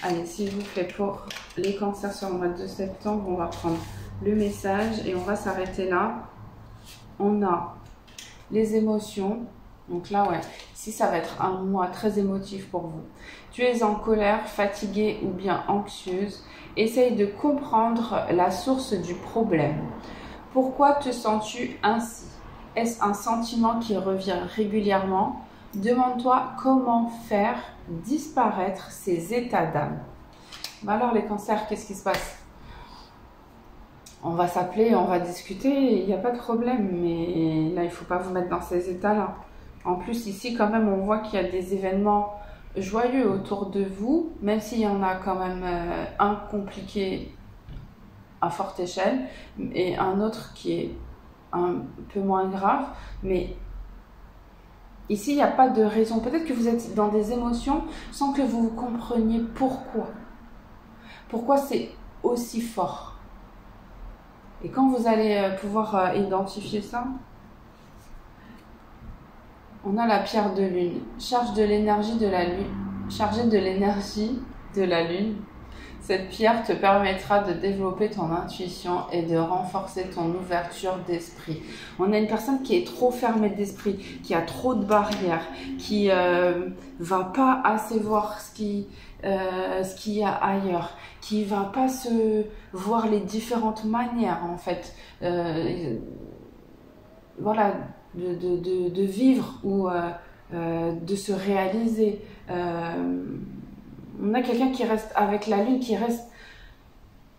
Allez, s'il vous plaît, pour les cancers sur le mois de septembre, on va prendre le message et on va s'arrêter là. On a les émotions. Donc là, ouais, ici, ça va être un mois très émotif pour vous. Tu es en colère, fatiguée ou bien anxieuse. Essaye de comprendre la source du problème. Pourquoi te sens-tu ainsi? Est-ce un sentiment qui revient régulièrement? Demande-toi comment faire disparaître ces états d'âme. Alors les cancers, qu'est-ce qui se passe? On va s'appeler, on va discuter, il n'y a pas de problème, mais là, il ne faut pas vous mettre dans ces états-là. En plus, ici, quand même, on voit qu'il y a des événements joyeux autour de vous, même s'il y en a quand même un compliqué à forte échelle et un autre qui est un peu moins grave. Mais ici, il n'y a pas de raison. Peut-être que vous êtes dans des émotions sans que vous compreniez pourquoi. Pourquoi c'est aussi fort. Et quand vous allez pouvoir identifier ça, on a la pierre de lune, chargée de l'énergie de la lune. Cette pierre te permettra de développer ton intuition et de renforcer ton ouverture d'esprit. On a une personne qui est trop fermée d'esprit, qui a trop de barrières, qui va pas assez voir ce qu'il y a ailleurs, qui va pas se voir les différentes manières en fait. Voilà. De vivre ou de se réaliser. On a quelqu'un qui reste avec la lune, qui reste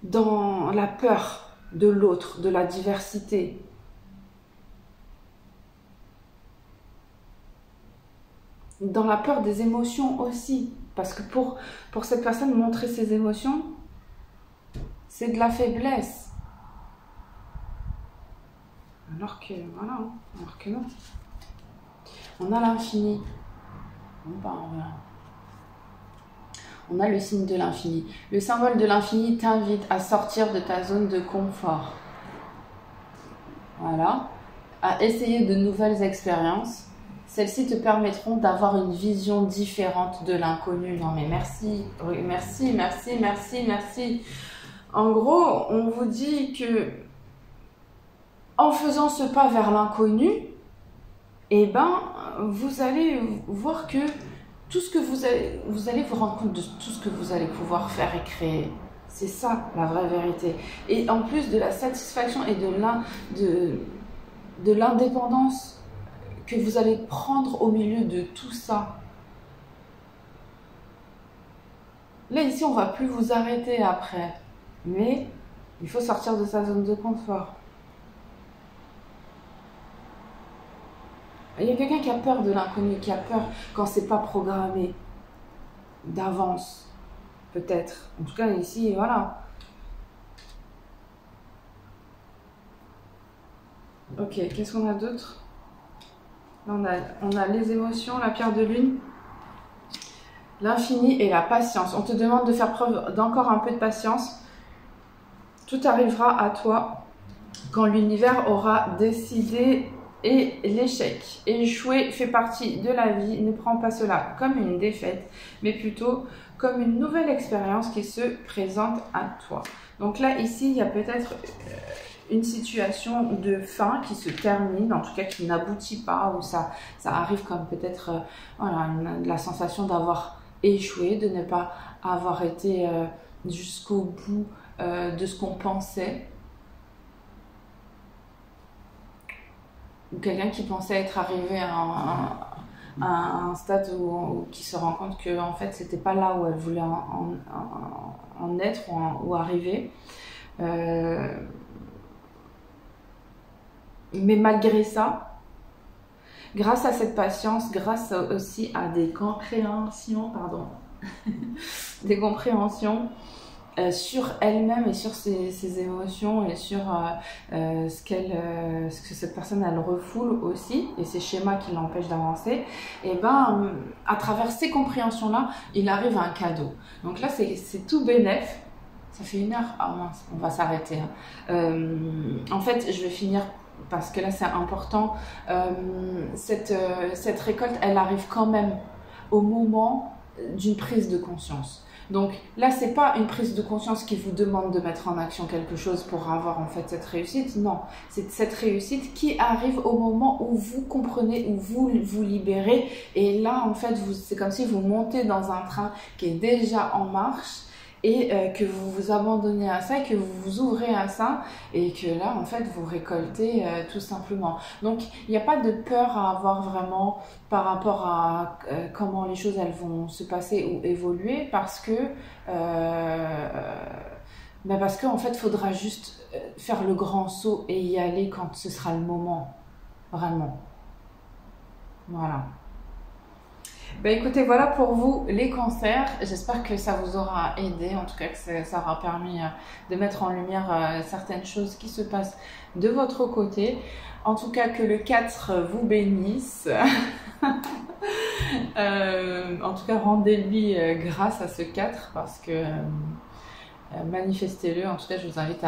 dans la peur de l'autre, de la diversité. Dans la peur des émotions aussi. Parce que pour cette personne, montrer ses émotions, c'est de la faiblesse. Alors que, voilà, alors que non. On a l'infini. On a le signe de l'infini. Le symbole de l'infini t'invite à sortir de ta zone de confort. Voilà. À essayer de nouvelles expériences. Celles-ci te permettront d'avoir une vision différente de l'inconnu. Non mais merci. Oui, merci, merci, merci, merci. En gros, on vous dit que en faisant ce pas vers l'inconnu, eh ben, vous allez voir que tout ce que vous allez vous rendre compte de tout ce que vous allez pouvoir faire et créer. C'est ça, la vraie vérité. Et en plus de la satisfaction et de l'indépendance que vous allez prendre au milieu de tout ça. Là, ici, on ne va plus vous arrêter après. Mais il faut sortir de sa zone de confort. Il y a quelqu'un qui a peur de l'inconnu, qui a peur quand c'est pas programmé d'avance, peut-être. En tout cas, ici, voilà. Ok, qu'est-ce qu'on a d'autre? On a les émotions, la pierre de lune, l'infini et la patience. On te demande de faire preuve d'encore un peu de patience. Tout arrivera à toi quand l'univers aura décidé. Et l'échec, échouer fait partie de la vie. Ne prends pas cela comme une défaite, mais plutôt comme une nouvelle expérience qui se présente à toi. Donc là, ici, il y a peut-être une situation de fin qui se termine, en tout cas qui n'aboutit pas, ou ça arrive comme peut-être voilà, la sensation d'avoir échoué, de ne pas avoir été jusqu'au bout de ce qu'on pensait. Ou quelqu'un qui pensait être arrivé à un stade où qui se rend compte que en fait c'était pas là où elle voulait en être ou arriver. Mais malgré ça, grâce à cette patience, grâce aussi à des compréhensions, pardon, des compréhensions sur elle-même et sur ses émotions et sur ce que cette personne elle refoule aussi et ces schémas qui l'empêchent d'avancer, et ben à travers ces compréhensions là il arrive à un cadeau. Donc là c'est tout bénef. Ça fait 1 heure, ah mince, on va s'arrêter en fait je vais finir parce que là c'est important. Cette récolte elle arrive quand même au moment d'une prise de conscience. Donc là, c'est pas une prise de conscience qui vous demande de mettre en action quelque chose pour avoir en fait cette réussite. Non, c'est cette réussite qui arrive au moment où vous comprenez, où vous vous libérez. Et là, en fait, c'est comme si vous montez dans un train qui est déjà en marche et que vous vous abandonnez à ça, que vous vous ouvrez à ça et que là, en fait, vous récoltez tout simplement. Donc, il n'y a pas de peur à avoir vraiment par rapport à comment les choses elles vont se passer ou évoluer parce que en fait, il faudra juste faire le grand saut et y aller quand ce sera le moment, vraiment. Voilà. Ben écoutez, voilà pour vous les cancers. J'espère que ça vous aura aidé, en tout cas que ça aura permis de mettre en lumière certaines choses qui se passent de votre côté. En tout cas, que le 4 vous bénisse. En tout cas, rendez-lui grâce à ce 4 parce que manifestez-le. En tout cas, je vous invite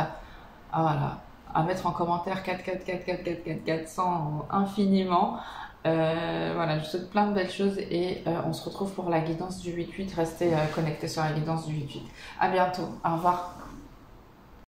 voilà, à mettre en commentaire 4, 4, 4, 4, 4, 4, 400 infiniment. Voilà, je vous souhaite plein de belles choses et on se retrouve pour la guidance du 8-8. Restez connectés sur la guidance du 8-8. À bientôt, au revoir.